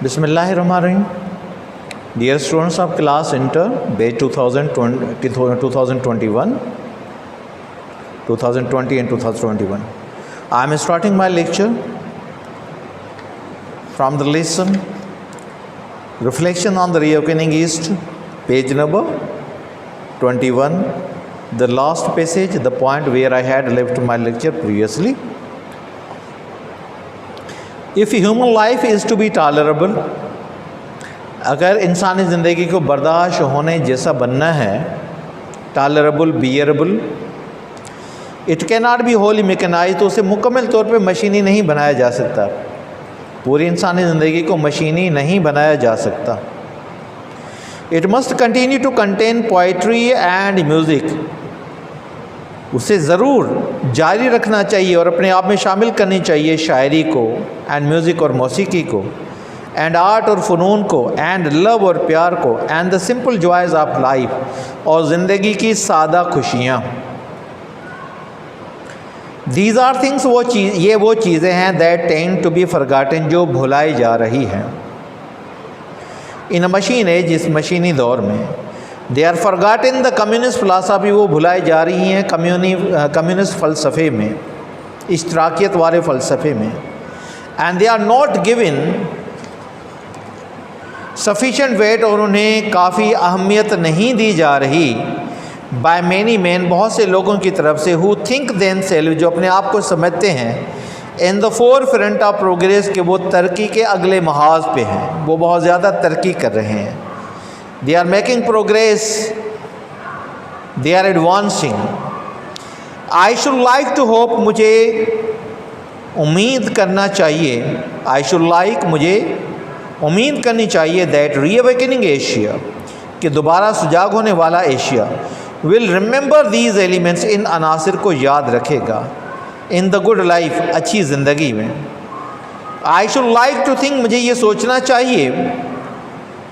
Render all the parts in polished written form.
Bismillahirrahmanirrahim. Dear students of class Inter, batch 2021, 2020 and 2021. I am starting my lecture from the lesson Reflection on the Reawakening East, page number 21, the last passage, the point where I had left my lecture previously. If human life is to be tolerable, अगर इंसानी ज़िंदगी को बर्दाश्त होने जैसा बनना है, tolerable, bearable, it can not be Holi mechanise, तो उसे मुकम्मल तौर पे मशीनी नहीं बनाया जा सकता। पूरी इंसानी ज़िंदगी को मशीनी नहीं बनाया जा सकता। It must continue to contain poetry and music, उसे ज़रूर जारी रखना चाहिए और अपने आप में शामिल करनी चाहिए शायरी को, एंड म्यूज़िक और मौसीकी को, एंड आर्ट और फ़नून को, एंड लव और प्यार को, and the simple joys of life, और ज़िंदगी की सादा खुशियाँ। दीज आर थिंग्स, ये वो चीज़ें हैं that tend to be forgotten, जो भुलाई जा रही हैं। इन मशीन एज, इस मशीनी दौर में, they are forgotten the communist philosophy, वो भुलाई जा रही हैं कम्युनिस्ट फ़लसफ़े में, इश्तराकियत वाले फ़लसफ़े में। And they are not given sufficient weight, और उन्हें काफ़ी अहमियत नहीं दी जा रही बाय मैनी मैन, बहुत से लोगों की तरफ से, हु थिंक देमसेल्व, जो अपने आप को समझते हैं, इन the forefront of progress, के वो तरक्की के अगले महाज पे हैं, वो बहुत ज़्यादा तरक्की कर रहे हैं। They are making progress, they are advancing. I should like to hope, मुझे उम्मीद करना चाहिए, आई शुड लाइक, मुझे उम्मीद करनी चाहिए, दैट रीअवेकनिंग एशिया, कि दोबारा सुजाग होने वाला Asia, will remember these elements, इन अनासिर को याद रखेगा, इन द गुड लाइफ, अच्छी ज़िंदगी में। I should like to think, मुझे ये सोचना चाहिए,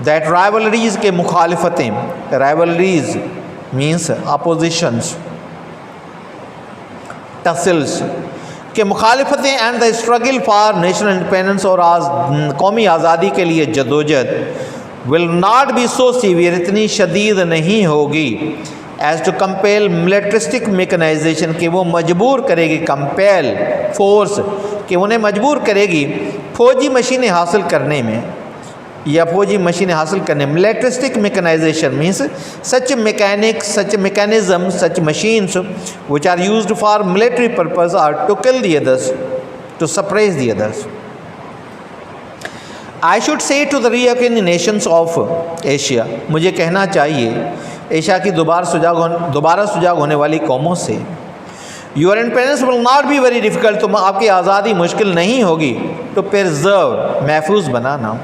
दैट राइवलरीज़ के मुखालिफतें, राइवलरीज़ मीन्स अपोजिशंस, टसल्स के मुखालिफतें, and the struggle for national independence, और कौमी आज़ादी के लिए जदोजहद, will not be so severe, इतनी शदीद नहीं होगी, as to compel militaristic mechanization, कि वो मजबूर करेगी, कंपेल फोर्स, कि उन्हें मजबूर करेगी फौजी मशीनें हासिल करने में, या फौजी मशीनें हासिल करने। Militaristic mechanization means such mechanics, such mechanism, such machines which are used for military purpose, are to kill the others, to suppress the others. I should say to the reawakening nations of Asia, मुझे कहना चाहिए Asia की दोबारा सुजाग होने वाली कौमों से, your independence will not be very difficult, तुम आपकी आज़ादी मुश्किल नहीं होगी, टू प्रिजर्व, महफूज बनाना,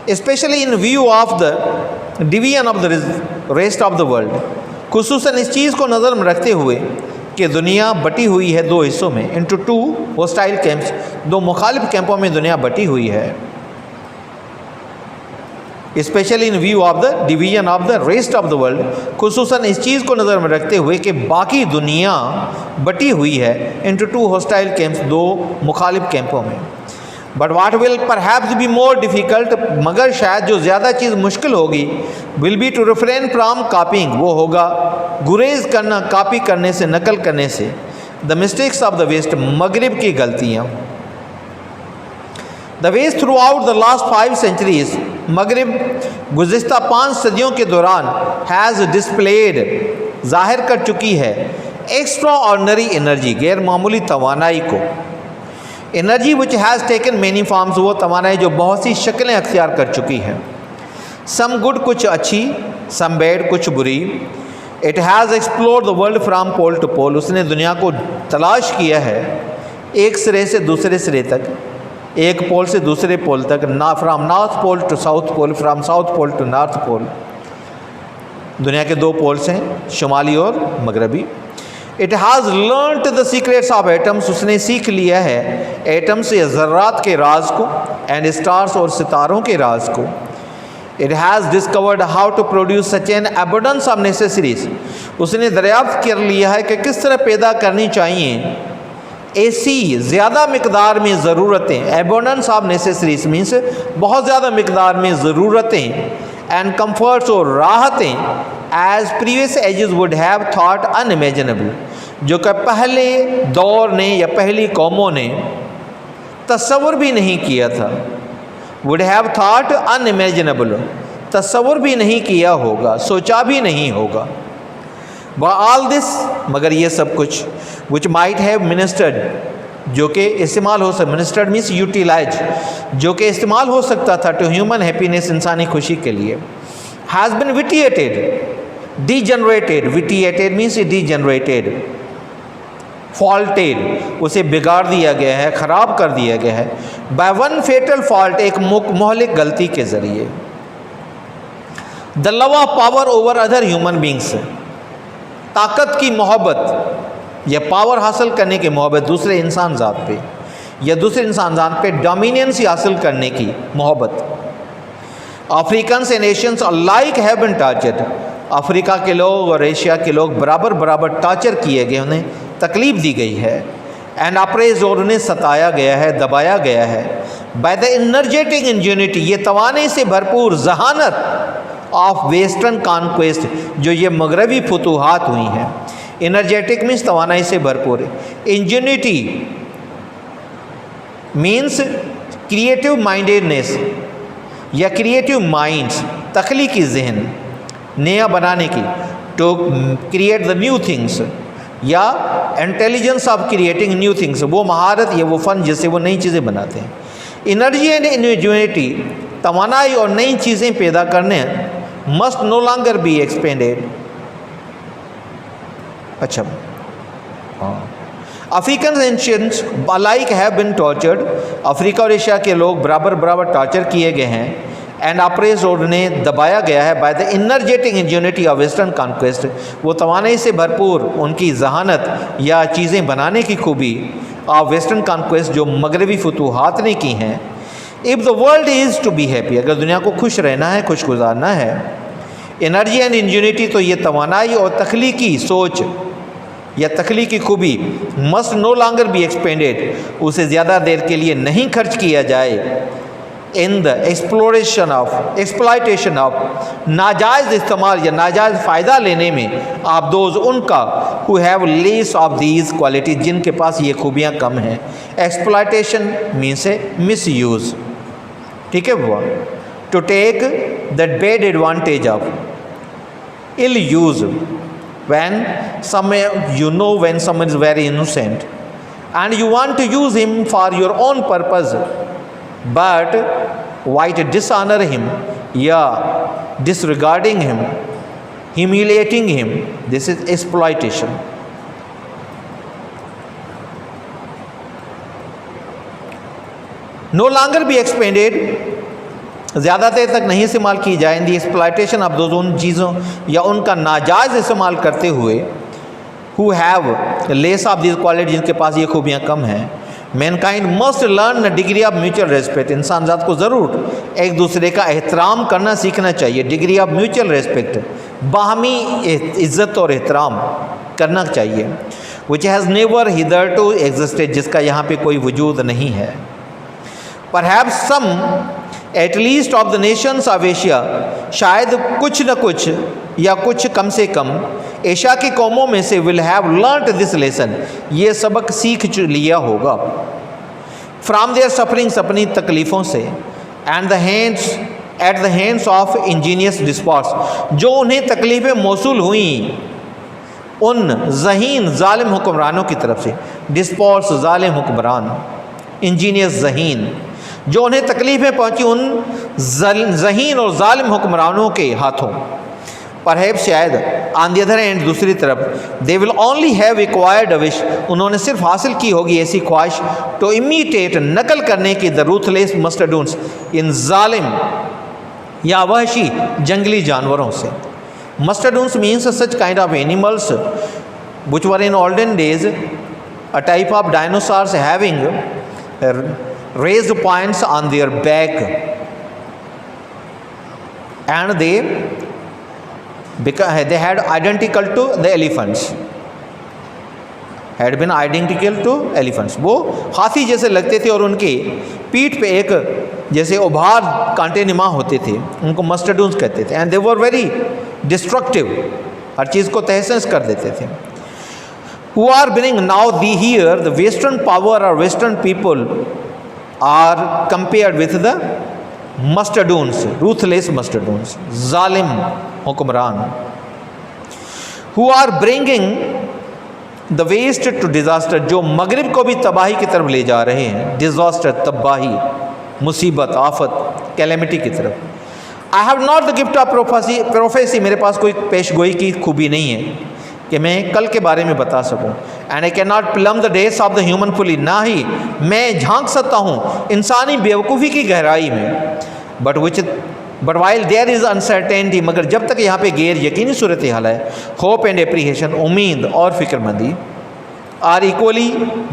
specially in view of the division of the rest of the world, खुसूसन इस चीज़ को नज़र में रखते हुए कि दुनिया बटी हुई है दो हिस्सों में, इंटू टू होस्टाइल कैंप्स, दो मुखालिफ कैंपों में दुनिया बटी हुई है, specially in view of the division of the rest of the world, खुसूसन इस चीज़ को नज़र में रखते हुए कि बाकी दुनिया बटी हुई है इंटू टू होस्टाइल कैंप्स, दो मुखालिफ कैंपों में। But what will perhaps be more difficult, मगर शायद जो ज़्यादा चीज़ मुश्किल होगी, will be to refrain from copying, वो होगा गुरेज करना, कॉपी करने से, नकल करने से, the mistakes of the west, मगरिब की गलतियाँ। The west throughout the last 5 centuries, मगरिब गुज़िश्ता 5 सदियों के दौरान, हैज़ डिस्प्लेड, ज़ाहिर कर चुकी है, एक्स्ट्रा ऑर्डनरी एनर्जी, गैर मामूली तवानाई को, energy which has taken many forms, वो तवानाई जो बहुत सी शक्लें अख्तियार कर चुकी है, सम गुड, कुछ अच्छी, सम बैड, कुछ बुरी। It has explored the world from pole to pole, उसने दुनिया को तलाश किया है एक सिरे से दूसरे सिरे तक, एक पोल से दूसरे पोल तक, ना from north pole to south pole, from south pole to north pole, दुनिया के 2 पोल्स हैं, शुमाली और मगरबी। It has learned the secrets of atoms, उसने सीख लिया है एटम्स या ज़र्रात के राज को, एंड स्टार्स और सितारों के राज को। It has discovered how to produce such an abundance of necessaries, उसने दरियाफ्त कर लिया है कि किस तरह पैदा करनी चाहिए ऐसी ज़्यादा मकदार में ज़रूरतें, एबोंडेंस ऑफ नेसेसरीज मीन्स बहुत ज़्यादा मकदार में ज़रूरतें, एंड कम्फर्ट्स और राहतें as previous ages would have thought unimaginable, जो कि पहले दौर ने या पहली कौमों ने तस्वुर भी नहीं किया था। वुड हैव थॉट अनइमेजिनेबल, तस्वुर भी नहीं किया होगा, सोचा भी नहीं होगा। ऑल दिस, मगर ये सब कुछ, विच माइट हैव मिनिस्टर्ड, जो कि इस्तेमाल हो सकता, मिनिस्टर्ड मीन्स यूटिलाइज, जो कि इस्तेमाल हो सकता था टू ह्यूमन हैप्पीनेस, इंसानी खुशी के लिए, has been vitiated, degenerated, vitiated means degenerated, faulted, उसे बिगाड़ दिया गया है, ख़राब कर दिया गया है, बाय वन फेटल फॉल्ट, एक मोहलिक गलती के ज़रिए। The love of power over other human beings, ताकत की मोहब्बत या पावर हासिल करने की मोहब्बत दूसरे इंसान ज़ात पे या दूसरे इंसान ज़ात पे डोमिनेंसी हासिल करने की मोहब्बत। Africans and Asians alike have been tortured, Africa के लोग और एशिया के लोग बराबर बराबर टॉर्चर किए गए, उन्हें तकलीफ़ दी गई है, एंड अप्रेज, और उन्हें सताया गया है, दबाया गया है, बाय द एनर्जेटिक इंजेन्युटी, ये तवाने से भरपूर जहानत ऑफ वेस्टर्न कॉन्क्वेस्ट, जो ये मगरबी फतूहात हुई हैं। एनर्जेटिक मीन्स तवानाई से भरपूर, इंजेन्युटी मीन्स क्रिएटिव माइंडेडनेस या क्रिएटिव माइंड्स, तख्लीकी जहन, नया बनाने की, to create the new things, या intelligence of creating new things, वो महारत या वो फ़न जिससे वो नई चीज़ें बनाते हैं। एनर्जी एंड इंजेन्युटी, तवानाई और नई चीज़ें पैदा करने, must no longer be expended. अच्छा, African ancients alike have been tortured, Africa और एशिया के लोग बराबर बराबर टॉर्चर किए गए हैं, एंड अप्रेज, और उन्हें दबाया गया है, by the energetic ingenuity of western conquest, वो तवानाई से भरपूर उनकी जहानत या चीज़ें बनाने की खूबी ऑफ वेस्टर्न कॉन्क्वेस्ट, जो मगरबी फतूहात ने की हैं। If the world is to be happy, अगर दुनिया को खुश रहना है, खुश गुजारना है, एनर्जी एंड इंजेन्युटी, तो ये तवानाई और तख्लीकी सोच या तख्लीकी खूबी, must no longer be expanded, उसे ज़्यादा देर के लिए नहीं खर्च किया जाए, इन द एक्सप्लॉयटेशन ऑफ, नाजायज़ इस्तेमाल या नाजायज़ फ़ायदा लेने में, आप दोज, उनका, who have less of these qualities, जिनके पास ये खूबियाँ कम हैं। एक्सप्लॉयटेशन मीन्स है मिस यूज़, ठीक है वो, to take that bad advantage of, ill use, when you know when someone is very innocent and you want to use him for your own purpose, but why to dishonor him, disregarding him, humiliating him, this is exploitation. No longer be expended, ज़्यादा देर तक नहीं इस्तेमाल की जाए, इन दी exploitation of those, उन चीज़ों या उनका नाजायज़ इस्तेमाल करते हुए, who have less of this quality, जिनके पास ये खूबियाँ कम हैं। Mankind must learn degree of mutual respect, इंसान ज़ात को ज़रूर एक दूसरे का एहतराम करना सीखना चाहिए, डिग्री ऑफ म्यूचुअल रेस्पेक्ट, बाहमी इज़्ज़त और एहतराम करना चाहिए, which has never hitherto existed, जिसका यहाँ पे कोई वजूद नहीं है। Perhaps some at least of the nations of Asia, शायद कुछ न कुछ या कुछ कम से कम एशिया की कौमों में से will have learned this lesson, ये सबक सीख लिया होगा, फ्राम देयर सफरिंग्स, अपनी तकलीफ़ों से, and the hands at the hands of ingenious despots, जो उन्हें तकलीफ़ें मौसूल हुई उन ज़हीन ज़ालिम हुक्मरानों की तरफ से। डिस्पॉट्स ज़ालिम हुक्मरान, इंजीनियस ज़हीन, जो उन्हें तकलीफ़ें पहुँची उन ज़हीन और ज़ालिम हुक्मरानों के हाथों। परहैप्स शायद ऑन द अदर हैंड, दूसरी तरफ, they will only have acquired a wish, उन्होंने सिर्फ हासिल की होगी ऐसी ख्वाहिश, टू इमिटेट, नकल करने की, द रूथलेस मस्टरडून्स, इन ज़ालिम या वहशी जंगली जानवरों से। Mastodons means such kind of animals which were in olden days a type of dinosaurs having raised points on their back, and they had identical to the elephants. Had been identical to elephants, वो हाथी जैसे लगते थे और उनके पीठ पे एक जैसे उभार कांटे नुमा होते थे, उनको मस्टरडून्स कहते थे। And they were very destructive, हर चीज़ को तहस कर देते थे। Who are bringing now the here the western power or western people are compared with the mustardons, ruthless mustardons, zalim हुक्मरान, who are bringing the west to disaster, जो मगरिब को भी तबाही की तरफ ले जा रहे हैं, disaster तबाही, मुसीबत, आफत, कैलेमिटी की तरफ। I have not the gift of prophecy, मेरे पास कोई पेशगोई की खूबी नहीं है कि मैं कल के बारे में बता सकूं। And I can not plumb the depths of the human folly, ना ही मैं झांक सकता हूँ इंसानी बेवकूफ़ी की गहराई में। But while there is uncertainty, मगर जब तक यहाँ पे गैर यकीनी सूरत हाल है, होप एंड एप्रीहेशन, उम्मीद और फिक्रमंदी, आर इक्वली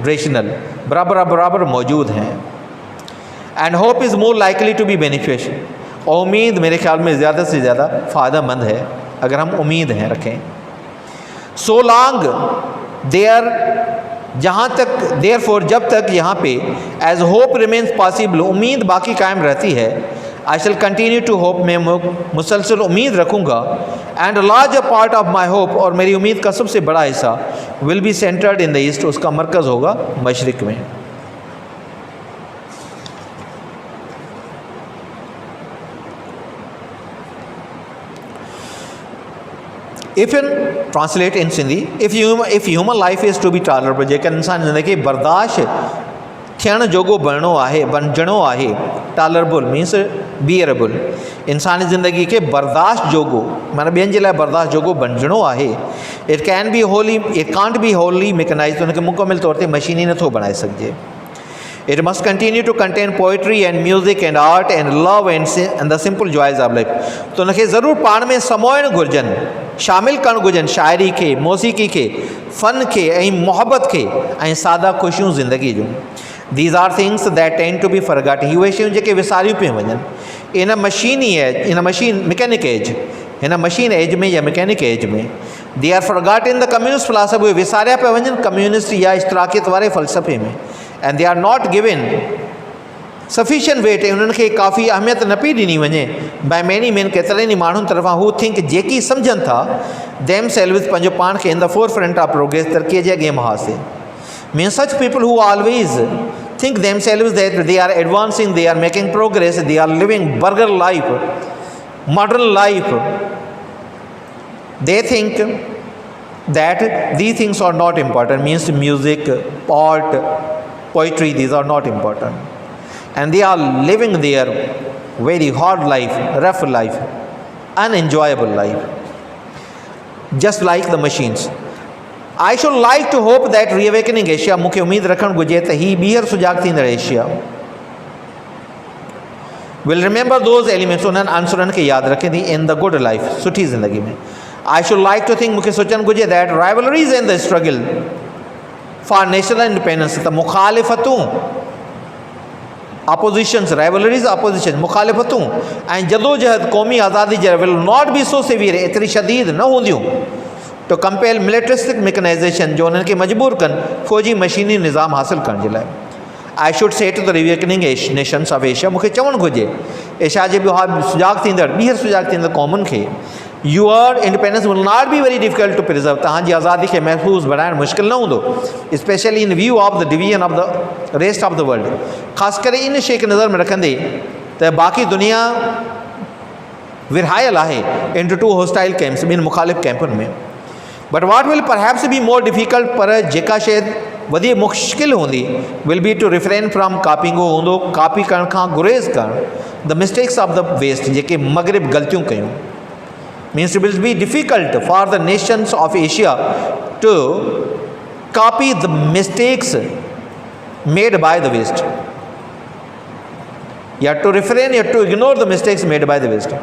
रेशनल, बराबर मौजूद हैं। And hope is more likely to be beneficial, और उम्मीद मेरे ख्याल में ज़्यादा से ज़्यादा फ़ायदेमंद है अगर हम उम्मीद हैं रखें। सो लॉन्ग देयर, जहाँ तक देयर फॉर, जब तक यहाँ पे एज होप रिमेन्स पॉसिबल, उम्मीद बाकी कायम रहती है, आई शैल कंटिन्यू टू होप, मैं मुसलसल उम्मीद रखूँगा। And large a part of my hope, और मेरी उम्मीद का सबसे बड़ा हिस्सा will be centred in the east, उसका मरकज़ होगा मशरिक़ में। If in translate in Sindhi, if human life is to be tolerable, जेकर इंसान ज़िंदगी बर्दाश्त थियण जोगो बणो आहे, बणजणो आहे, टॉलरेबल मीन्स बियरेबल, इंसानी ज़िंदगी के बर्दाश्त जोगो माना ॿियनि जे लाइ बर्दाश्त जोगो बणजणो आहे। It can't be wholly mechanized, उनखे मुकमिल तौर ते मशीनी नथो बणाए सघिजे। It must continue to contain poetry and music and art and love and the simple joys of life, तो उनखे ज़रूरु पाण में समोइण घुरिजनि, शामिल करणु घुरिजनि शाइरी खे, मौसीक़ी खे, फ़न खे ऐं मुहबत खे ऐं सादा ख़ुशियूं ज़िंदगी जूं। These are things that tend to be forgotten, ही उहे शयूं जेके विसारियूं पियूं वञनि इन मैकेनिक एज, हिन मशीन एज में या मैकेनिक एज में। They are forgotten the communist philosophy, उहे विसारिया पिया वञनि कम्युनिस्ट या इश्तराकियत वारे फ़लसफ़े में। And they are not given sufficient weight, उन्हनि खे काफ़ी अहमियत न पई ॾिनी वञे बाय मैनी मैन, केतिरनि ई माण्हुनि तरफ़ां, हू थिंक जेकी सम्झनि था देम सेल्विस, पंहिंजो पाण खे in the forefront of progress, तरक़ीअ जे अॻे मुहासे। Mean such people who always think themselves that they are advancing, they are making progress, they are living burger life, modern life. They think that these things are not important, means music, art, poetry, these are not important. And they are living their very hard life, rough life, unenjoyable life, just like the machines. I should like to hope that reawakening Asia, मूंखे उम्मीद रखणु घुरिजे त ही ॿीहर सुजाग थींदड़ Asia will remember those elements, उन्हनि अंसरनि खे यादि रखे थी in the good life, सुठी ज़िंदगी में। I should like to think, मूंखे सोचणु घुरिजे that rivalries in the struggle for national independence, त मुखालिफ़तूं, oppositions, rivalries, opposition, मुखालिफ़तूं ऐं जदोजहद क़ौमी आज़ादी जे will not be so severe, एतिरी शदीद न हूंदियूं तो कंपेल मिलिट्रिस्टिक मैकेनाइजेशन, जो उन्हनि खे मजबूर कनि फ़ौजी मशीनी निज़ाम हासिल करण जे लाइ। I should say to the reawakening nations of Asia, मूंखे चवणु घुरिजे एशिया जे सुजाग थींदड़, ॿीहर सुजाग थींदड़ क़ौमुनि खे, your independence will not be very difficult to preserve, तव्हांजी आज़ादी खे महफ़ूज़ बणाइणु मुश्किल न हूंदो, especially in view of the division of the rest of the world, ख़ासि करे इन शइ खे नज़र में रखंदे त बाक़ी दुनिया विरहायल आहे इंटू टू होस्टाइल कैंप्स, ॿिनि मुख़ालिफ़ कैंपुनि में। But what will perhaps be more difficult, पर जेका शइ वधीक मुश्किल हूंदी will be to refrain from copying, उहो हूंदो कॉपी करण खां गुरेज़ करणु the mistakes of the west, जेके मगरिब ग़लतियूं कयूं। Means it will be difficult for the nations of Asia to copy the mistakes made by the west, या टू रिफ्रेन या to ignore the mistakes made by the west.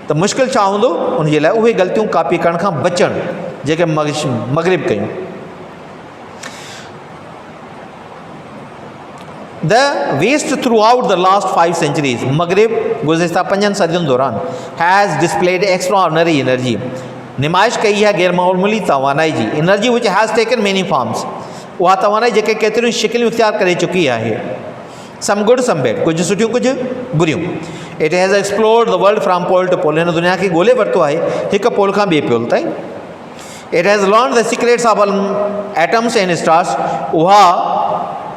त मुश्किल छा हूंदो उन जे लाइ, उहे ग़लतियूं कॉपी करण खां बचणु जेके मगरिब कयूं। The west throughout the last 5 centuries, मगरिब गुज़िश्ता 5 सदियुनि दौरान हैज़ डिस्प्लेड एक्स्ट्राऑर्डिनरी एनर्जी, नुमाइश कई है गैरमामूली तवानाई जी, energy which has taken many forms, उहा तवानाई जेके केतिरियूं शिकिलियूं इख्तियार करे चुकी आहे, सम गुड सम बैड, कुझु सुठियूं कुझु बुरियूं। It has explored the world from pole to pole, हिन दुनिया खे ॻोल्हे वरितो आहे हिकु पोल खां ॿिए पोल ताईं। It has learn the secrets of atoms and stars, उहा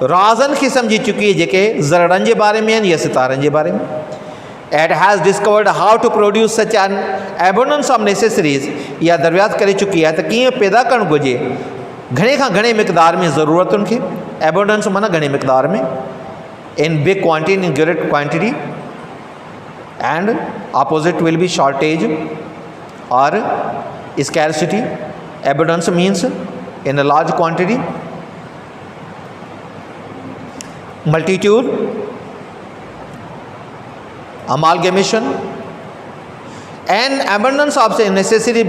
राज़नि खे सम्झी चुकी आहे जेके ज़रड़नि जे बारे में आहिनि या सितारनि जे बारे में। It has discovered how to produce such an abundance of necessaries, इहा दरियात करे चुकी आहे त कीअं पैदा करणु घुरिजे घणे खां घणे मिक़दार में ज़रूरतुनि खे। एबंडेंस माना घणे मिक़दार में, in big quantity, in great quantity, and opposite will be shortage और scarcity. Abundance means in a large quantity, multitude, amalgamation, and abundance of say necessary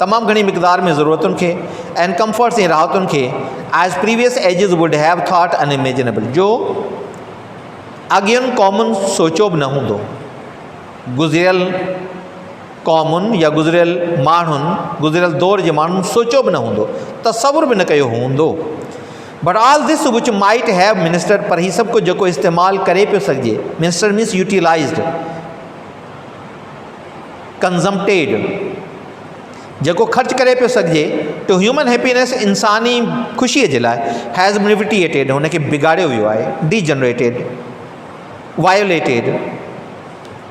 तमाम घणी मिक़दार में ज़रूरतुनि खे, and comforts ऐं राहतुनि खे, as previous ages would have thought unimaginable, जो अॻियुनि क़ौमुनि सोचियो बि न हूंदो। गुज़िरियल क़ौमुनि या गुज़िरियल माण्हुनि, गुज़िरियल दौर जे माण्हुनि सोचियो बि न हूंदो, तसवुर बि न कयो हूंदो। But all this which might have minister, पर हीउ सभु कुझु जेको इस्तेमालु करे पियो सघिजे, मिनिस्टर मीन्स यूटिलाइज़्ड, कंज़म्प्टेड, जेको ख़र्च करे पियो सघिजे टू ह्यूमन हैप्पीनेस, इंसानी ख़ुशीअ जे लाइ, हैज़ मिटिएटेड, हुनखे बिगाड़ियो वियो आहे, degenerated, violated,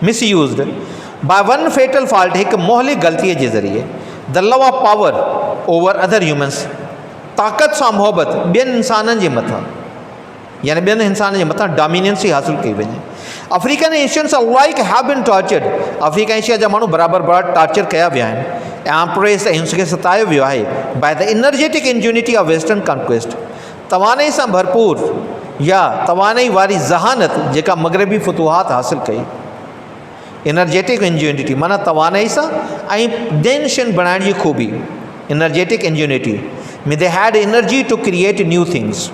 misused by one fatal fault, हिकु मोहलिक ग़लतीअ जे ज़रिए। The love of power over other humans, ताक़त सां मोहबत ॿियनि इंसाननि जे मथां, यानी ॿियनि इंसाननि जे मथां डोमिनेंसी हासिलु कई वञे। African Asians alike have been tortured, Africa Asia जा माण्हू बराबरि बराबरि टॉर्चर कया विया आहिनि ऐं ऑप्रेस ऐं हुनखे सतायो वियो आहे by the energetic ingenuity of western conquest, तवानई सां भरपूर या तवानई वारी ज़हानत जेका मग़रबी फतूहात हासिलु कई। एनर्जेटिक इंजन्यूनिटी माना तवानई सां ऐं नेशन बणाइण जी खूबी, एनर्जेटिक इंजन्यूनिटी में they had energy to create new things.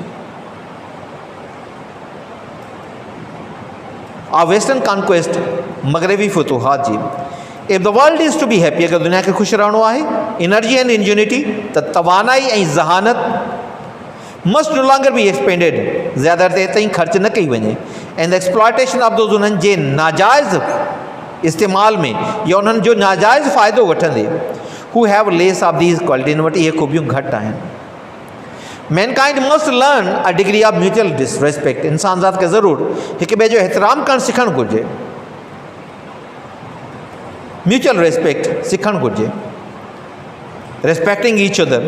और वेस्टर्न कॉन्क्वेस्ट मग़रबी फतूहात जी। If the world is to be happy, अगर दुनिया खे ख़ुशि रहणो आहे, एनर्जी एंड इंजन्यूनिटी, त तवानाई ऐं ज़हानत must no longer be expended, ज़्यादा देर ताईं ख़र्च न कई वञे। And the exploitation of those, उन्हनि जे नाजाइज़ इस्तेमाल में या उन्हनि जो नाजाइज़ फ़ाइदो वठंदे, who have less of these quality, इन वटि इहे खूबियूं घटि आहिनि। Mankind must learn a degree of mutual respect, इंसान ज़ात खे ज़रूरु हिक ॿिए जो एहतराम करणु सिखणु घुरिजे, म्यूचुअल रिस्पेक्ट सिखणु घुरिजे। Respecting each other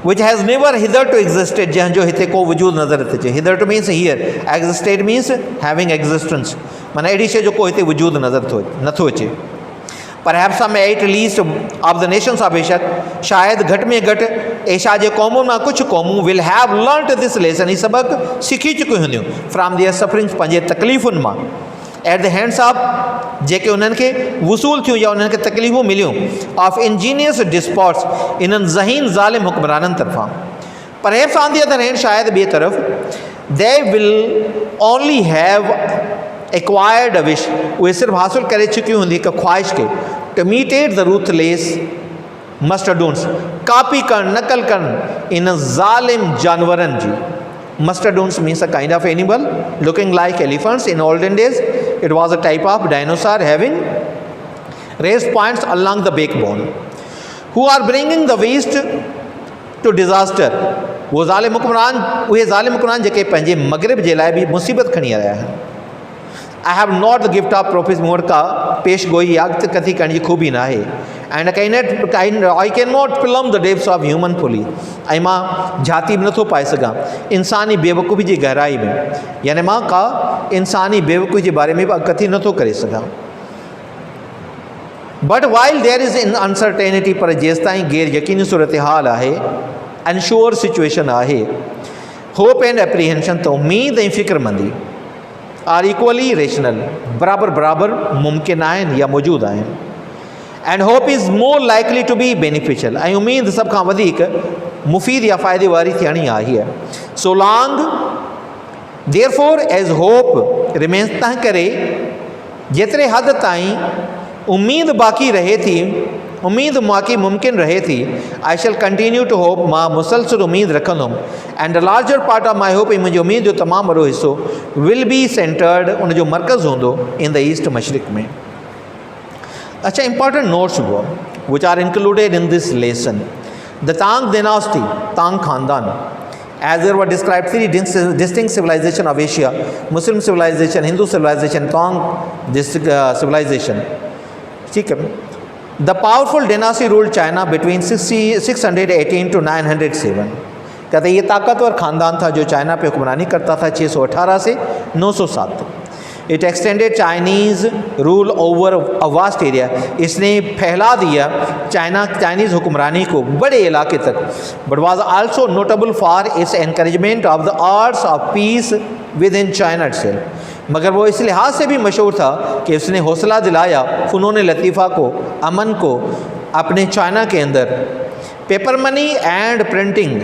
which has never hitherto existed, जंहिंजो हिते को वजूद नज़र थो अचे। Hitherto means here, existed means having existence, माना अहिड़ी शइ जो को हिते वजूद नथो अचे। Perhaps at least of the nations of Asia, शायदि घटि में घटि एशिया जे क़ौमुनि मां कुझु क़ौमूं will have learned this lesson, हीउ सबक़ु सिखी चुकियूं हूंदियूं, फ्राम दियर सफरिंग्स, पंहिंजे तकलीफ़ुनि मां, एट द हैंड्स ऑफ, जेके उन्हनि खे वसूल थियूं या उन्हनि खे तकलीफ़ूं मिलियूं, ऑफ इंजीनियस डिस्पॉट्स, इन्हनि ज़हीन ज़ालिम हुक्मराननि तरफ़ां। Perhaps on the other hand, शायदि ॿिए तरफ़, they will only have acquired a wish, उहे सिर्फ़ु हासिलु करे चुकियूं हूंदी हिकु ख्वाहिश खे, टू मीटेट द रूथलेस मस्टरडून्स, कापी करणु, नकल करणु इन ज़ालिम जानवरनि जी। Mastodons means a kind of animal looking like elephants. In olden days, it was a type of dinosaur having raised points along the backbone, who are bringing the waste to disaster. वो ज़ालिम हुक्मरान, उहे ज़ालिम हुक्मरान जेके पंहिंजे मग़रिब जे लाइ बि मुसीबत खणी आया आहिनि। I have not the gift of prophecy, मूं वटि का पेश गोई या अॻिते कथी करण जी खूबी न आहे। And I can not film the depths of human fully, ऐं मां झाती बि नथो पाए सघां इंसानी बेवकूफ़ी जी गहराई में, यानी मां का इंसानी बेवकूफ़ी जे बारे में बि कथी नथो करे सघां। But while there is in uncertainty, पर जेसि ताईं गैर यकीनी सूरत हाल आहे, अनश्योर सिचुएशन आहे, होप एंड एप्रीहेंशन, त उम्मीद ऐं फ़िक्रमंदी आर इक्वली रेशनल, बराबरि बराबरि मुमकिन आहिनि या मौजूदु आहिनि। And hope is more likely to be beneficial, ऐं उम्मीद सभ खां वधीक मुफ़ीद या फ़ाइदे वारी थियणी आहे। So long therefore as hope remains, तंहिं करे जेतिरे हद ताईं उम्मीद बाक़ी रहे थी उम्मीद माकी मुमकिन रहे थी। I shall continue to hope, मां मुसलसल उम्मीद रखंदुमि। And the larger part of my hope, मुंहिंजी उम्मीद जो तमामु वॾो हिसो विल बी सेंटर्ड, उनजो मर्कज़ हूंदो इन द ईस्ट, मशरिक़ में। अच्छा, इंपॉर्टेंट नोट्स हुआ which are included in this lesson. The Tang dynasty, Tang खानदान, as there were described three distinct civilization of Asia: Muslim civilization, Hindu civilization, Tang civilization. ठीक है। The powerful dynasty ruled China between 618 to 907. कहते ये ताकतवर ख़ानदान था जो China पे हुक्मरानी करता था 618 से 907 तक। It extended Chinese rule over a vast area, इसने फैला दिया चाइनीज़ हुक्मरानी को बड़े इलाके तक। But was also notable for its encouragement of the arts of peace with in China itself, मगर वो इस लिहाज से भी मशहूर था कि उसने हौसला दिलाया फ़नून लतीफ़ा को, अमन को अपने चाइना के अंदर। पेपर मनी एंड प्रिंटिंग,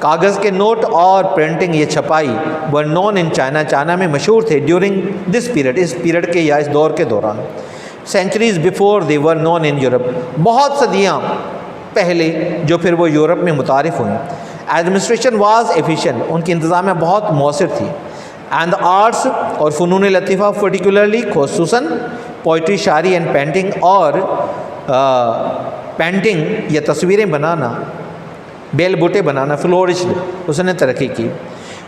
कागज़ के नोट और प्रिंटिंग, ये छपाई, were non in China, China में मशहूर थे ड्यूरिंग दिस पीरियड, इस पीरियड के या इस दौर के दौरान। Centuries before they were non in Europe, बहुत सदियाँ पहले जो फिर वो यूरोप में मुतारिफ़ हुई। एडमिनिस्ट्रेशन वाज एफिशिएंट, उनकी इंतज़ामिया बहुत मौसर थी। एंड द आर्ट्स, और फ़नून लतीफ़ा पर्टिकुलरली खुसूसन पोइट्री, शायरी एंड पेंटिंग, और पेंटिंग या तस्वीरें बनाना, बेल बूटे बनाना, फ्लोरिश्ड, उसने तरक्की की।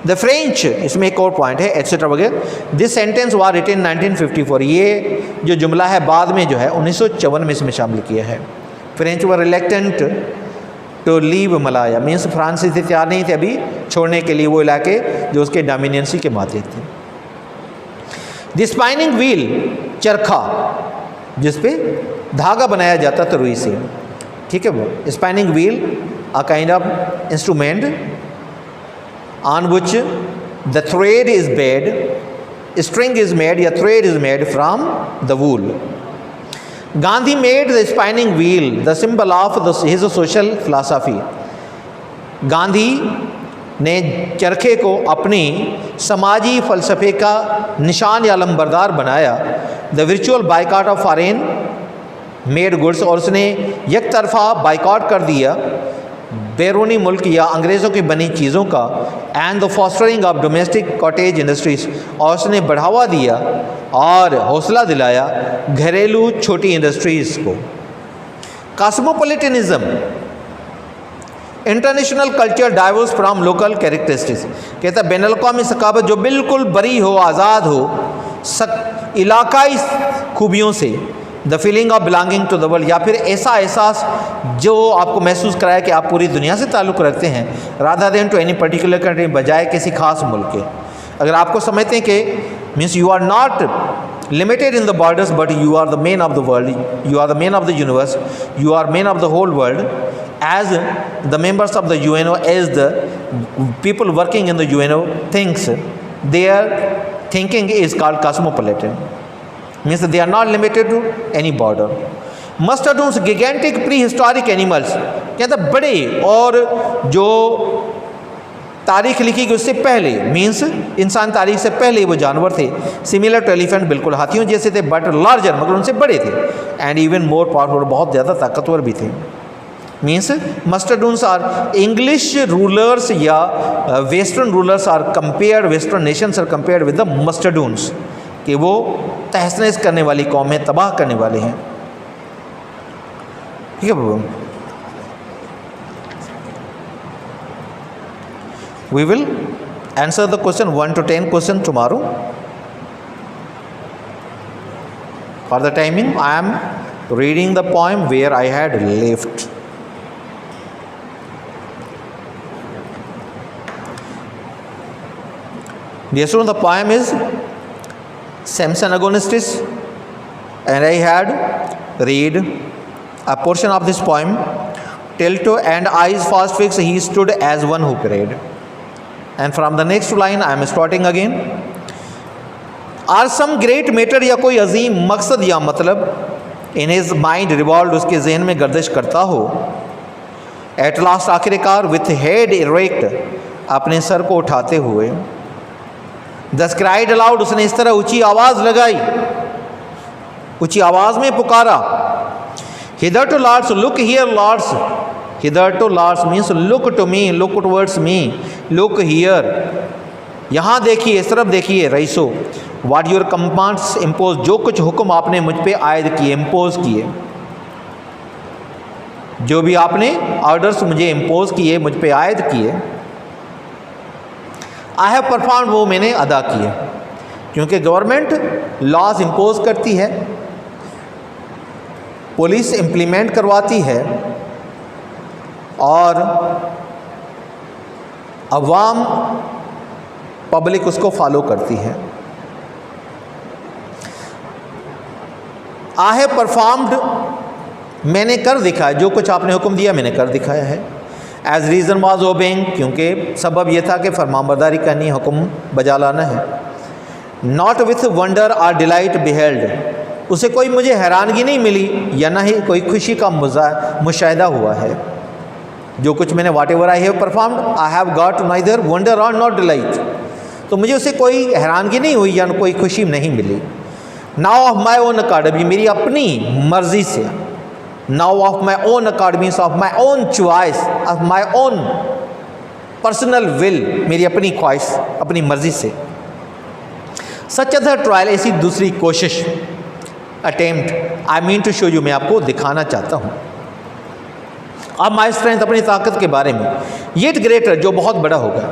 द फ्रेंच, इसमें एक और पॉइंट है, एट्सेट्रा वगैरह। दिस सेंटेंस वाज रिटन 1954, ये जो जुमला है बाद में जो है 1954 में इसमें शामिल किया है। French were reluctant to leave Malaya, means France से तैयार नहीं थे अभी छोड़ने के लिए वो इलाके जो उसके डोमिनेंसी के मालिक थे। द स्पाइनिंग व्हील, चरखा जिस पे धागा बनाया जाता था रुई से, ठीक है। वो spinning wheel a kind of instrument on which the thread is made, string is made, या thread is made from the wool. Gandhi made the spinning wheel the symbol of his social philosophy. Gandhi ने चरखे को अपनी समाजी फ़लसफ़े का निशान या लंबरदार बनाया। The virtual boycott of foreign made goods, और उसने एक तरफा बाइकआउट कर दिया बैरूनी मुल्क या अंग्रेज़ों की बनी चीज़ों का। And the fostering of domestic cottage industries, और उसने बढ़ावा दिया और हौसला दिलाया घरेलू छोटी इंडस्ट्रीज़ को। Cosmopolitanism, international culture diverse from local characteristics, कहता है बैनुल अक़वामी सकाफ़त जो बिल्कुल बरी हो, आज़ाद हो इलाकाई खूबियों से। The feeling of belonging to the world, या फिर ऐसा एहसास जो आपको महसूस कराए कि आप पूरी दुनिया से ताल्लुक़ रखते हैं, rather than to any particular country, बजाय किसी खास मुल्क के। अगर आपको समझते हैं कि means you are not limited in the borders but you are the man of the world, you are the man of the universe, you are man of the whole world, as the members of the UNO, as the people working in the UNO thinks, their thinking is called cosmopolitan, means they are not limited to any border. Mastodons, gigantic prehistoric animals, कहता बड़े और जो तारीख लिखी गई उससे पहले, means इंसान तारीख से पहले वो जानवर थे। सिमिलर टू एलिफेंट, बिल्कुल हाथियों जैसे थे, बट लार्जर, मगर उनसे बड़े थे। एंड इवन मोर पावरफुल, बहुत ज़्यादा ताकतवर भी थे। Means mastodons are English rulers या western rulers are compared, western nations are compared with the mastodons, कि वो तहस-नहस करने वाली कौम है, तबाह करने वाले हैं, ठीक है बाबू। We will answer the question 1 to 10 question tomorrow. For the timing, I am reading the poem where I had left. Dear students, the poem is Samson Agonistes, and I had read a portion of this poem. Till to and eyes fast fixed, he stood as one who prayed. And from the next line I am starting again. Are some great matter, या कोई अजीम मकसद या मतलब in his mind revolved, उसके जहन में गर्दिश करता हो। At last, आखिरकार with head erect, अपने सर को उठाते हुए। Thus cried aloud, उसने इस तरह ऊंची आवाज़ लगाई, ऊंची आवाज़ में पुकारा। Hitherto lords, look here lords. Hitherto lords means look to me, look towards me, look here. यहाँ देखिए, इस तरफ देखिए रईसो. What your commands impose, जो कुछ हुक्म आपने मुझ पे आयद किए, इम्पोज किए, जो भी आपने ऑर्डर्स मुझे इम्पोज किए, मुझ पे आयद किए, आई हैव परफॉर्म, वो मैंने अदा किए. क्योंकि गवर्नमेंट लॉज इम्पोज करती है, पुलिस इम्प्लीमेंट करवाती है और अवाम पब्लिक उसको फॉलो करती है. आई हैव परफॉर्म्ड, मैंने कर दिखाया, जो कुछ आपने हुक्म दिया मैंने कर दिखाया है. एज रीज़न वाज ओबेइंग, क्योंकि सबब यह था कि फरमाबरदारी करनी, हुक्म बजा लाना है. Not with wonder or delight beheld, उसे कोई मुझे हैरानगी नहीं मिली या ना ही कोई खुशी का मुशाहिदा हुआ है. जो कुछ मैंने whatever I have performed, I have got neither wonder or not delight, तो मुझे उसे कोई हैरानगी नहीं हुई या कोई खुशी नहीं मिली. Now of my own accord, अभी मेरी अपनी मर्जी से. Now of my own accord means of my own choice, of my own personal will, मेरी अपनी ख्वाहिश, अपनी मर्जी से. सच अदर ट्रायल, ऐसी दूसरी कोशिश, attempt, I mean to show you, मैं आपको दिखाना चाहता हूँ. अब माई स्ट्रेंथ, अपनी ताकत के बारे में. येट ग्रेटर, जो बहुत बड़ा होगा.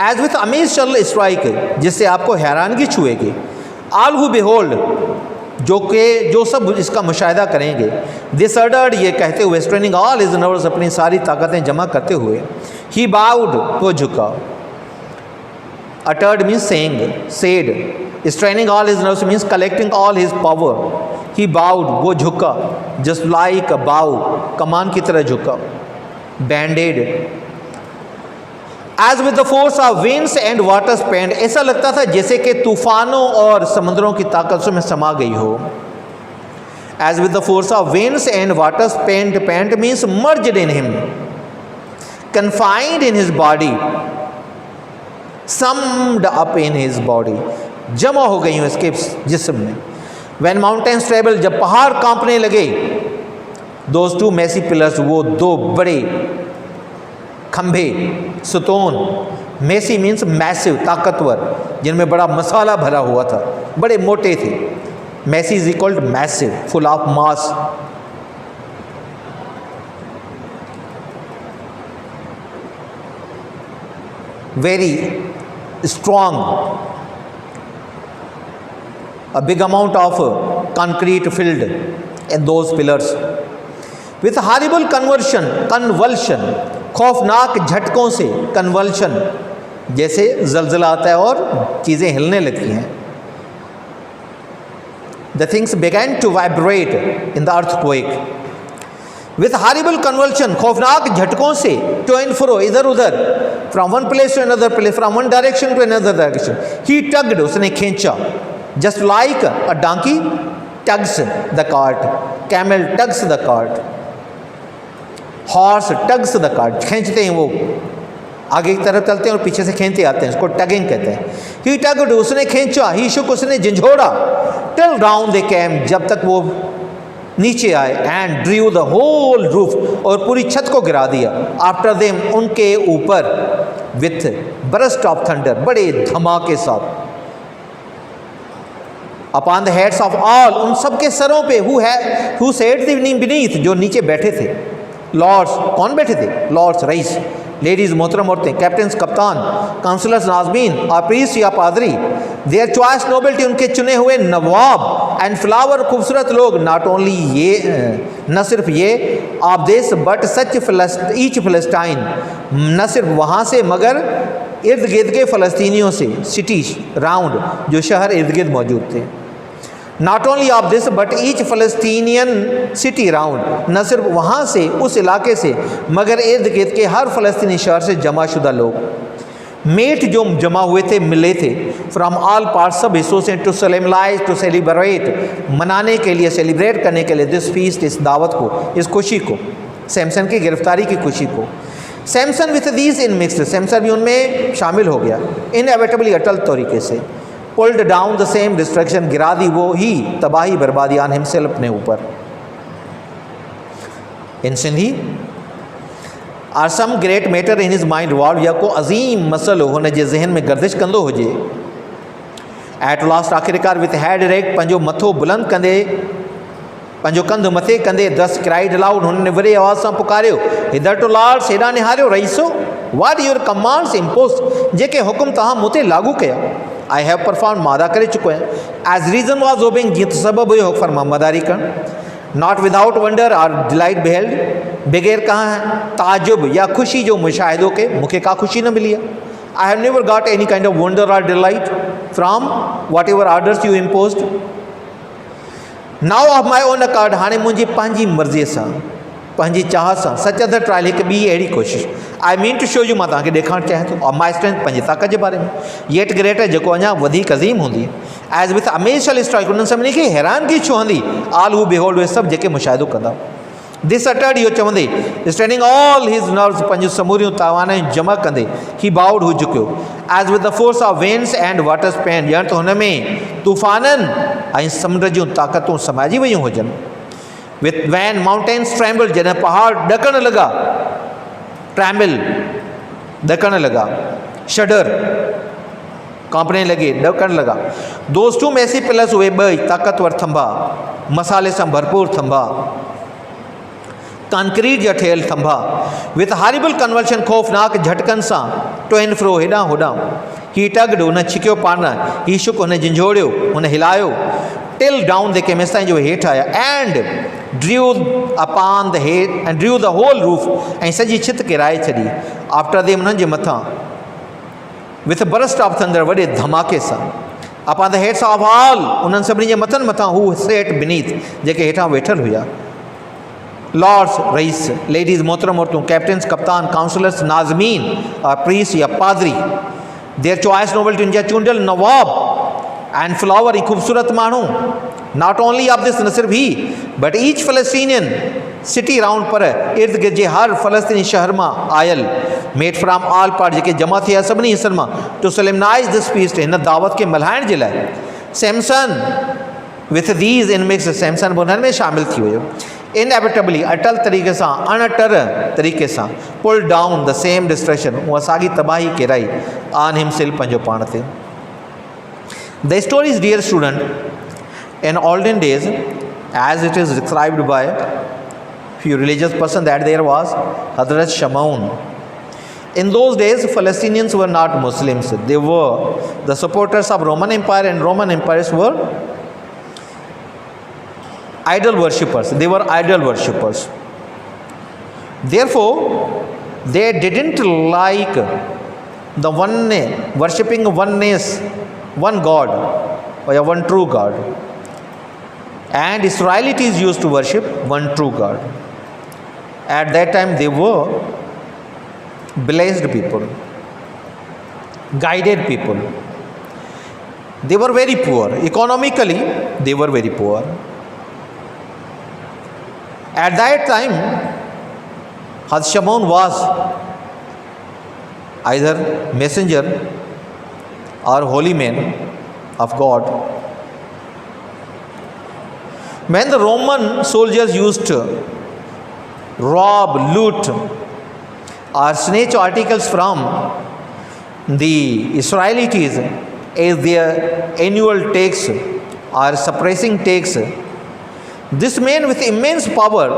As with amaze shall strike, जिससे आपको हैरानगी छुएगी. ऑल हु बिहोल्ड, जो सब इसका मुशाहिदा करेंगे. दिस अर्डर्ड, ये कहते हुए, स्ट्रेनिंग ऑल हिज नर्व्स, अपनी सारी ताकतें जमा करते हुए. ही बाउड, वो झुका. Uttered means saying, said. Straining all his nerves means collecting all his power. He bowed, वो झुका. जस्ट लाइक अ बाउ, कमान की तरह झुका. Bended. As with the force of winds and water spent, ऐसा लगता था जैसे कि तूफानों और समुद्रों की ताकत में समा गई हो. As with the force of winds and water spent, pent means merged in him, confined in his body, summed up in his body, जमा हो गई हूँ इसके जिस्म में. व्हेन माउंटेन्स ट्रेबल, जब पहाड़ कांपने लगे. दोज टू मैसी पिलर्स, वो दो बड़े खंभे, सुतोन. मैसी मीन्स मैसिव, ताकतवर, जिनमें बड़ा मसाला भरा हुआ था, बड़े मोटे थे. Massy is equalled massive, full of mass. Very strong. A big amount of concrete filled in those pillars. With horrible convulsion, खौफनाक झटकों से, convulsion, जैसे जलजला आता है और चीज़ें हिलने लगती हैं. The things began to vibrate in the earthquake. With horrible convulsion, खौफनाक झटकों से, to and fro, इधर उधर, from one place to another place, from one direction to another direction. He tugged, उसने खींचा. Just like a donkey tugs the cart, camel tugs the cart, horse tugs the cart. खींचते हैं वो, आगे की तरफ चलते हैं और पीछे से खींचते आते हैं, इसको टगिंग कहते हैं. He tugged, उसने खींचा. He shook, उसने झंझोड़ा. Till down they came, जब तक वो नीचे आए. And drew the whole roof, और पूरी छत को गिरा दिया. After them, उनके ऊपर. With burst of thunder, बड़े धमाके साथ. Upon the heads of all, उन सब के सरों पे. Who sat beneath, जो नीचे बैठे थे. लॉर्ड्स, कौन बैठे थे? Lord's, rice. लेडीज, मोहतरम औरतें. कैप्टन्स, कप्तान. काउंसलर्स, नाज़मीन. और प्रीस्ट या पादरी. देयर चॉइस नोबिलिटी, उनके चुने हुए नवाब. एंड फ्लावर, खूबसूरत लोग. नॉट ओनली ये, न सिर्फ ये of this but such each Philistine, न सिर्फ वहाँ से मगर इर्द गिर्द के फ़लस्तीनियों से. सिटी राउंड, जो शहर इर्द गिर्द मौजूद थे. Not only of this but each Palestinian city round, न सिर्फ वहाँ से, उस इलाके से, मगर इर्द गिर्द के हर फ़लस्तीनी शहर से जमा शुदा लोग. मेट, जो जमा हुए थे, मिले थे. फ्राम ऑल पार्ट, सब हिस्सों से. टू सेलेमलाइज, टू सेलिब्रेट, मनाने के लिए, सेलिब्रेट करने के लिए. दिस फीस्ट, इस दावत को, इस खुशी को, सैमसन की गिरफ्तारी की खुशी को. Samson with these in mixed, Samson भी उनमें शामिल हो गया. इनएविटेबली, अटल तरीके से. Pulled down the same destruction, गिरा दी वो ही तबाही बर्बादी. ऑन हिमसेल्फ, अपने ऊपर. In Sindhi are some great matter in his mind revolve, या को अज़ीम मसलो हुन जे ज़हन में गर्दिश कंदो हुजे। एट लास्ट आख़िरकार विथ हैड रेक पंहिंजो मथो बुलंद कंदे, पंहिंजो कंधु मथे कंदे दस क्राइड अलाउड, हुन वॾी आवाज़ सां पुकारियो, हिदर टू लॉर्ड्स, हेॾां निहारियो रईसो, व्हाट योर कमांड्स इम्पोज, जेके हुकुम तव्हां मूं ते लागू कया, आई हैव परफॉर्म, मां अदा करे चुको आहियां। एज़ रीज़न वॉज ओबिंग, जीअं त सबबु हुयो फरमाबरदारी करणु, not without wonder or delight beheld, बग़ैर कहाँ ताजुब या खुशी जो मुशाहिदो के मूंखे का खुशी न मिली आहे। I have never got any kind of wonder or delight from whatever orders you imposed. Now of my own accord, हाणे मुंहिंजी पंहिंजी मर्ज़ीअ सां, पंहिंजी चाह सां, सच अदर ट्रायल, हिकु ॿी अहिड़ी कोशिशि, I mean to show you, मां तव्हांखे ॾेखारणु चाहियां थो, और माई स्ट्रेंथ, पंहिंजी ताक़त जे बारे में, येट ग्रेटर, जेको अञा वधीक अज़ीम हूंदी। As with amaze shall strike, उन्हनि सभिनी खे हैरानगी छो हूंदी, ऑल हू बिहोल्ड, उहे सभु जेके मुशाहिदो कंदा। दिस अटर्ड, इहो चवंदे, स्ट्रेनिंग ऑल हिज नर्व्स, पंहिंजूं समूरियूं तावानायूं जमा कंदे, ही बाउड, हू झुकियो। As with the force of winds and waters pent, ॼण त हुन में तूफ़ाननि ऐं समुंड जूं ताक़तूं समाइजी वियूं हुजनि। विथ वैन माउंटेन्स ट्रैम्बल, जॾहिं पहाड़ ॾकण लॻा, ट्रैम्बल ॾकण लॻा, शडर कांपने लॻे, ॾकण लॻा। दोस टू मैसी पिलर्स, उहे ॿ ताक़तवर थंभा, मसाले सां भरपूर थंभा, कंक्रीट जा ठहियल थंभा, विथ हॉरिबल कन्वर्शन, ख़ौफ़नाक झटकनि सां टू एंड फ्रो, हेॾां होॾां। ही टग्ड, हुन छिकियो पाण, ही शुक, हुन झंझोड़ियो, हुन हिलायो, टिल डाउन, दे केमें ताईं जो हेठि आया, and drew upon the head and drew the whole roof, ऐं सॼी छित किराए छॾी, आफ्टर देम, हुननि जे मथां, विथ बरस्ट ऑफ थंडर, वॾे धमाके सां, upon the heads of all, उन्हनि सभिनी जे मथनि मथां, हू सेट बीनीथ, जेके हेठां वेठल हुया। लॉर्ड्स, रईस, लेडीज़, मोहतरम औरतूं, कैप्टन्स, कप्तान, काउंसलर्स, नाज़मीन और प्रीस या पादरी, देयर चॉइस नोबल्टी, जा चूंडियल नवाब, एंड फ्लावर, ख़ूबसूरत माण्हू, नॉट ओनली ऑफ दिस, न सिर्फ ही, but each Palestinian city round, पर इर्द गिर्द जे हर फ़लस्तीनी शहर मां आयल, मेड फ्राम ऑल पार्ट, जेके जमा थिया सभिनी हिस्सनि मां, टू सोलेमनाइज़ दिस फीस्ट, हिन दावत खे मल्हाइण जे लाइ। Samson with these in mix, Samson बि हुननि में शामिल थी वियो। इनएविटेबली, अटल तरीक़े सां, अणटर तरीक़े सां, pull down the same destruction, उहा साॻी तबाही किराई ऑन हिमसेल्फ, पंहिंजो पाण ते। The stories, dear student, in olden days, as it is described by few religious person, that there was Hazrat Shamaun. In those days, Palestinians were not Muslims. They were the supporters of Roman Empire, and Roman empires were idol worshippers. They were idol worshippers. Therefore, they didn't like the one worshipping oneness, one God, or one true God. And Israelites used to worship one true God. At that time, they were blessed people, guided people. They were very poor. Economically, they were very poor. At that time, Hazrat Shamaun was either messenger or holy man of God. When the Roman soldiers used to rob, loot, or snatch articles from the Israelites as their annual tax or suppressing tax, this man with immense power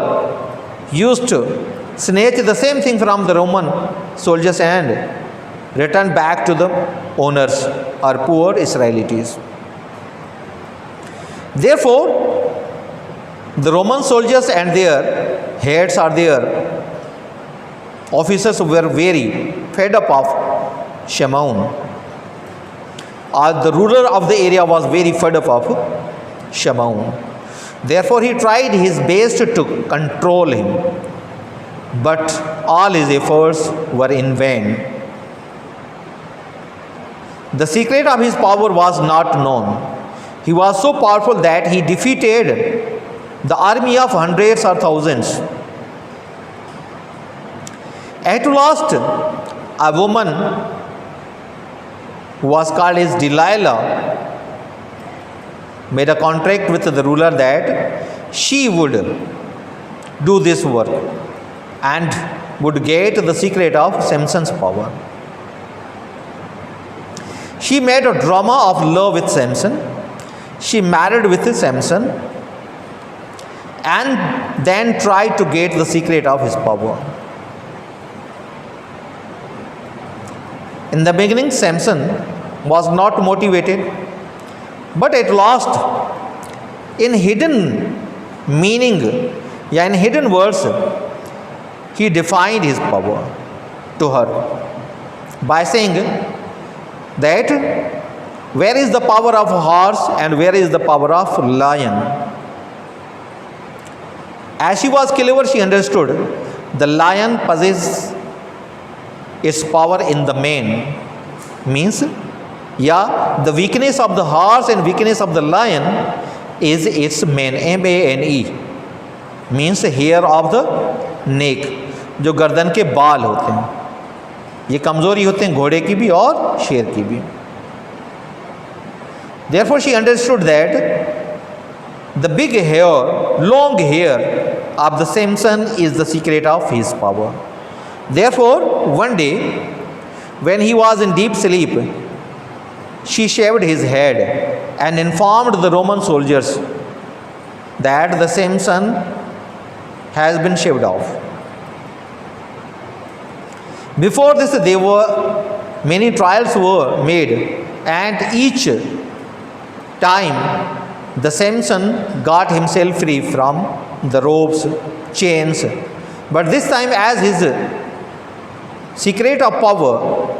used to snatch the same thing from the Roman soldiers and return back to the owners or poor Israelites. Therefore, the Roman soldiers and their heads or their officers were very fed up of Shamaun. Or the ruler of the area was very fed up of Shamaun. Therefore, he tried his best to control him, but all his efforts were in vain. The secret of his power was not known. He was so powerful that he defeated the army of hundreds or thousands. At last, a woman who was called as Delilah made a contract with the ruler that she would do this work and would get the secret of Samson's power. She made a drama of love with Samson. She married with Samson and then tried to get the secret of his power. In the beginning, Samson was not motivated, but at last, in hidden meaning, in hidden words, he defined his power to her by saying that where is the power of a horse and where is the power of a lion. As she was clever, she understood the lion possesses its power in the mane. Means, the weakness of the horse and weakness of the lion is its mane, M-A-N-E. Means hair of the neck, जो गर्दन के बाल होते हैं, ये कमज़ोरी होते हैं घोड़े की भी और शेर की भी. Therefore she understood that the big hair, long hair of the Samson is the secret of his power. Therefore, one day, when he was in deep sleep, she shaved his head and informed the Roman soldiers that the Samson has been shaved off. Before this, there were many trials were made, and each time the Samson got himself free from the ropes, chains. But this time, as his secret of power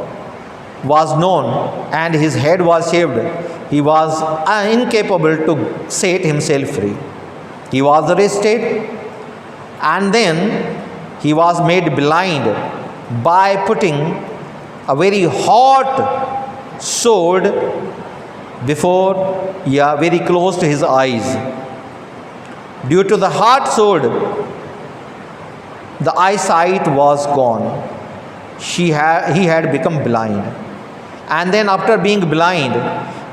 was known and his head was shaved, he was incapable to set himself free. He was arrested and then he was made blind by putting a very hot sword very close to his eyes. Due to the hot sword, the eyesight was gone. He had become blind. And then after being blind,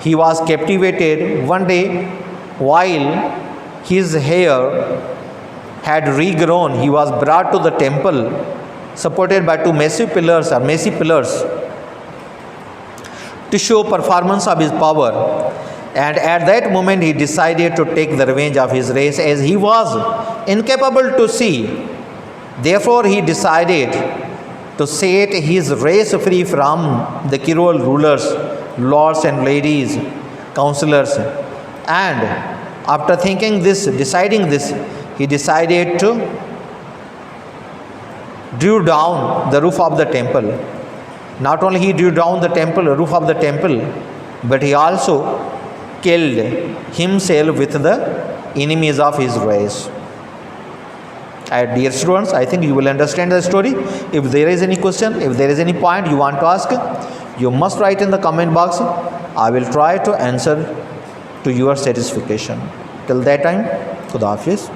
he was captivated. One day, while his hair had regrown, he was brought to the temple supported by two massive pillars to show performance of his power. And at that moment he decided to take the revenge of his race, as he was incapable to see. Therefore he decided to set his race free from the cruel rulers, lords and ladies, counselors. And after deciding this, he decided to drew down the roof of the temple. Not only he drew down the roof of the temple, but he also killed himself with the enemies of his race. Dear students, I think you will understand the story. If there is any question, if there is any point you want to ask, you must write in the comment box. I will try to answer to your satisfaction. Till that time, Khuda Hafiz.